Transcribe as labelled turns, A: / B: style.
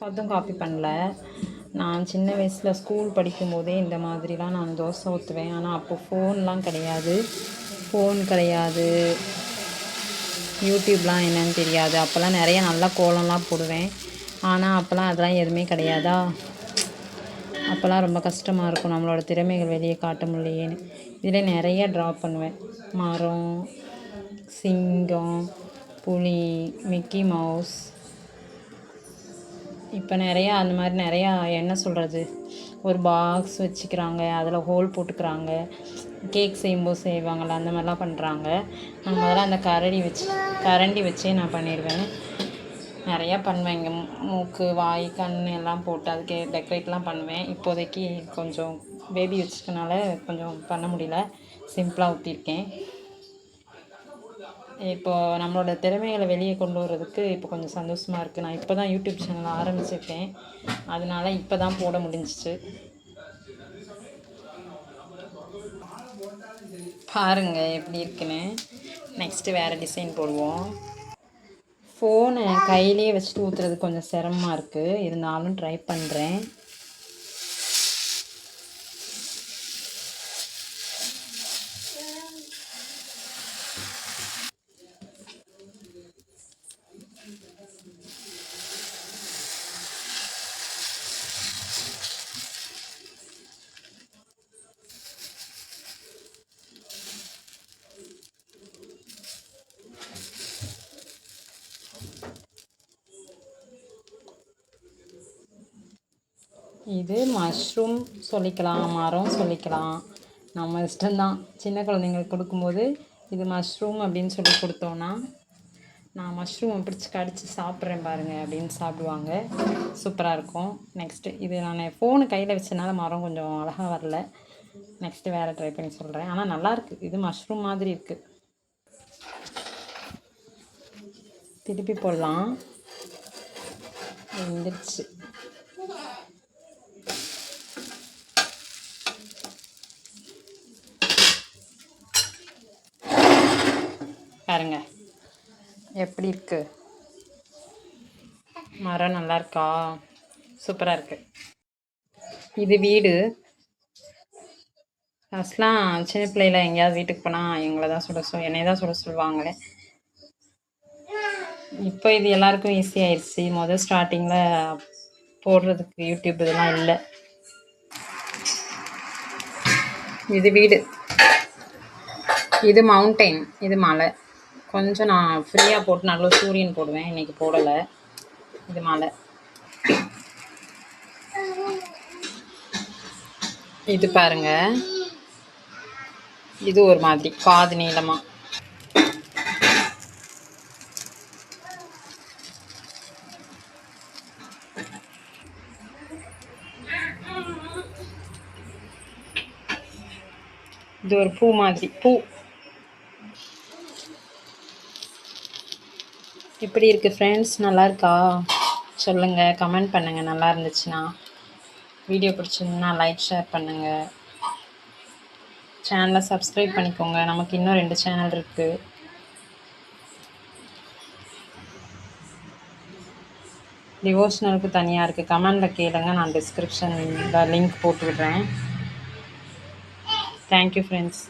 A: அதுவும் காப்பி பண்ணல. நான் சின்ன வயசில் ஸ்கூல் படிக்கும்போதே இந்த மாதிரிலாம் நான் தோசை ஊற்றுவேன். ஆனால் அப்போ ஃபோன்லாம் கிடையாது, யூடியூப்லாம் என்னன்னு தெரியாது. அப்போல்லாம் நிறைய நல்லா கோலம்லாம் போடுவேன். ஆனால் அப்போல்லாம் அதெல்லாம் எதுவுமே கிடையாதா. அப்போல்லாம் ரொம்ப கஷ்டமாக இருக்கும், நம்மளோட திறமைகள் வெளியே காட்ட முடியலையேன்னு. இதில் நிறைய ட்ரா பண்ணுவேன். மரம், சிங்கம், புலி, மிக்கி மவுஸ். இப்போ நிறையா அந்த மாதிரி நிறையா என்ன சொல்கிறது, ஒரு பாக்ஸ் வச்சுக்கிறாங்க, அதில் ஹோல் போட்டுக்கிறாங்க. கேக் செய்யும்போது செய்வாங்கள்ல, அந்த மாதிரிலாம் பண்ணுறாங்க. நான் முதல்ல அந்த கரண்டி வச்சே நான் பண்ணிடுவேன். நிறையா பண்ணுவேன். இங்கே மூக்கு, வாய், கண் எல்லாம் போட்டு அதுக்கு டெக்கரேட்லாம் பண்ணுவேன். இப்போதைக்கு கொஞ்சம் பேபி வச்சுக்கனால கொஞ்சம் பண்ண முடியல, சிம்பிளாக ஊற்றிருக்கேன். இப்போது நம்மளோட திறமைகளை வெளியே கொண்டு வர்றதுக்கு இப்போ கொஞ்சம் சந்தோஷமாக இருக்குது. நான் இப்போ தான் யூடியூப் சேனல் ஆரம்பிச்சிருக்கேன், அதனால இப்போ தான் போட முடிஞ்சிச்சு. பாருங்கள் எப்படி இருக்குன்னு. நெக்ஸ்ட்டு வேறு டிசைன் போடுவோம். ஃபோனை கையிலே வச்சுட்டு ஊற்றுறது கொஞ்சம் சிரமமாக இருக்குது, இருந்தாலும் ட்ரை பண்ணுறேன். இது மஷ்ரூம் சொல்லிக்கலாம், மரம் சொல்லிக்கலாம், நம்ம இஷ்டம்தான். சின்ன குழந்தைங்களுக்கு கொடுக்கும்போது இது மஷ்ரூம் அப்படின்னு சொல்லி கொடுத்தோன்னா, நான் மஷ்ரூமை பிடிச்சி கடிச்சு சாப்பிட்றேன் பாருங்கள் அப்படின்னு சாப்பிடுவாங்க. சூப்பராக இருக்கும். நெக்ஸ்ட்டு இது நான் ஃபோனு கையில் வச்சனால மரம் கொஞ்சம் அழகாக வரல. நெக்ஸ்ட்டு வேறு ட்ரை பண்ணி சொல்கிறேன். ஆனால் நல்லாயிருக்கு, இது மஷ்ரூம் மாதிரி இருக்குது. திருப்பி போடலாம். வந்துடுச்சு. பாருங்க எப்படி இருக்கு, மரம் நல்லா இருக்கா? சூப்பராக இருக்கு. இது வீடு. ஃபஸ்ட்லாம் சின்ன பிள்ளையில எங்கேயாவது வீட்டுக்கு போனால் எங்களை தான் என்னை தான் சுட சொல்லுவாங்களே. இப்போ இது எல்லாருக்கும் ஈஸியாகிடுச்சு. ஸ்டார்டிங்கில் போடுறதுக்கு யூடியூப் இதெல்லாம் இல்லை. இது வீடு, இது மவுண்டெயின், இது மலை. கொஞ்சம் நான் ஃப்ரீயாக போட்டு நல்ல சூரியன் போடுவேன், இன்றைக்கி போடலை. இது மலை. இது பாருங்க, இது ஒரு மாதிரி பாதி நீளமாக. இது ஒரு பூ மாதிரி, பூ. இப்படி இருக்குது ஃப்ரெண்ட்ஸ். நல்லா இருக்கா சொல்லுங்கள், கமெண்ட் பண்ணுங்கள். நல்லா இருந்துச்சுன்னா, வீடியோ பிடிச்சிருந்துன்னா லைக், ஷேர் பண்ணுங்கள். சேனலை சப்ஸ்கிரைப் பண்ணிக்கோங்க. நமக்கு இன்னும் 2 சேனல் இருக்குது. டிவோஷனலுக்கு தனியாக இருக்குது, கமெண்டில் கேளுங்க, நான் டிஸ்கிரிப்ஷனில் லிங்க் போட்டு விடுறேன். Thank you friends.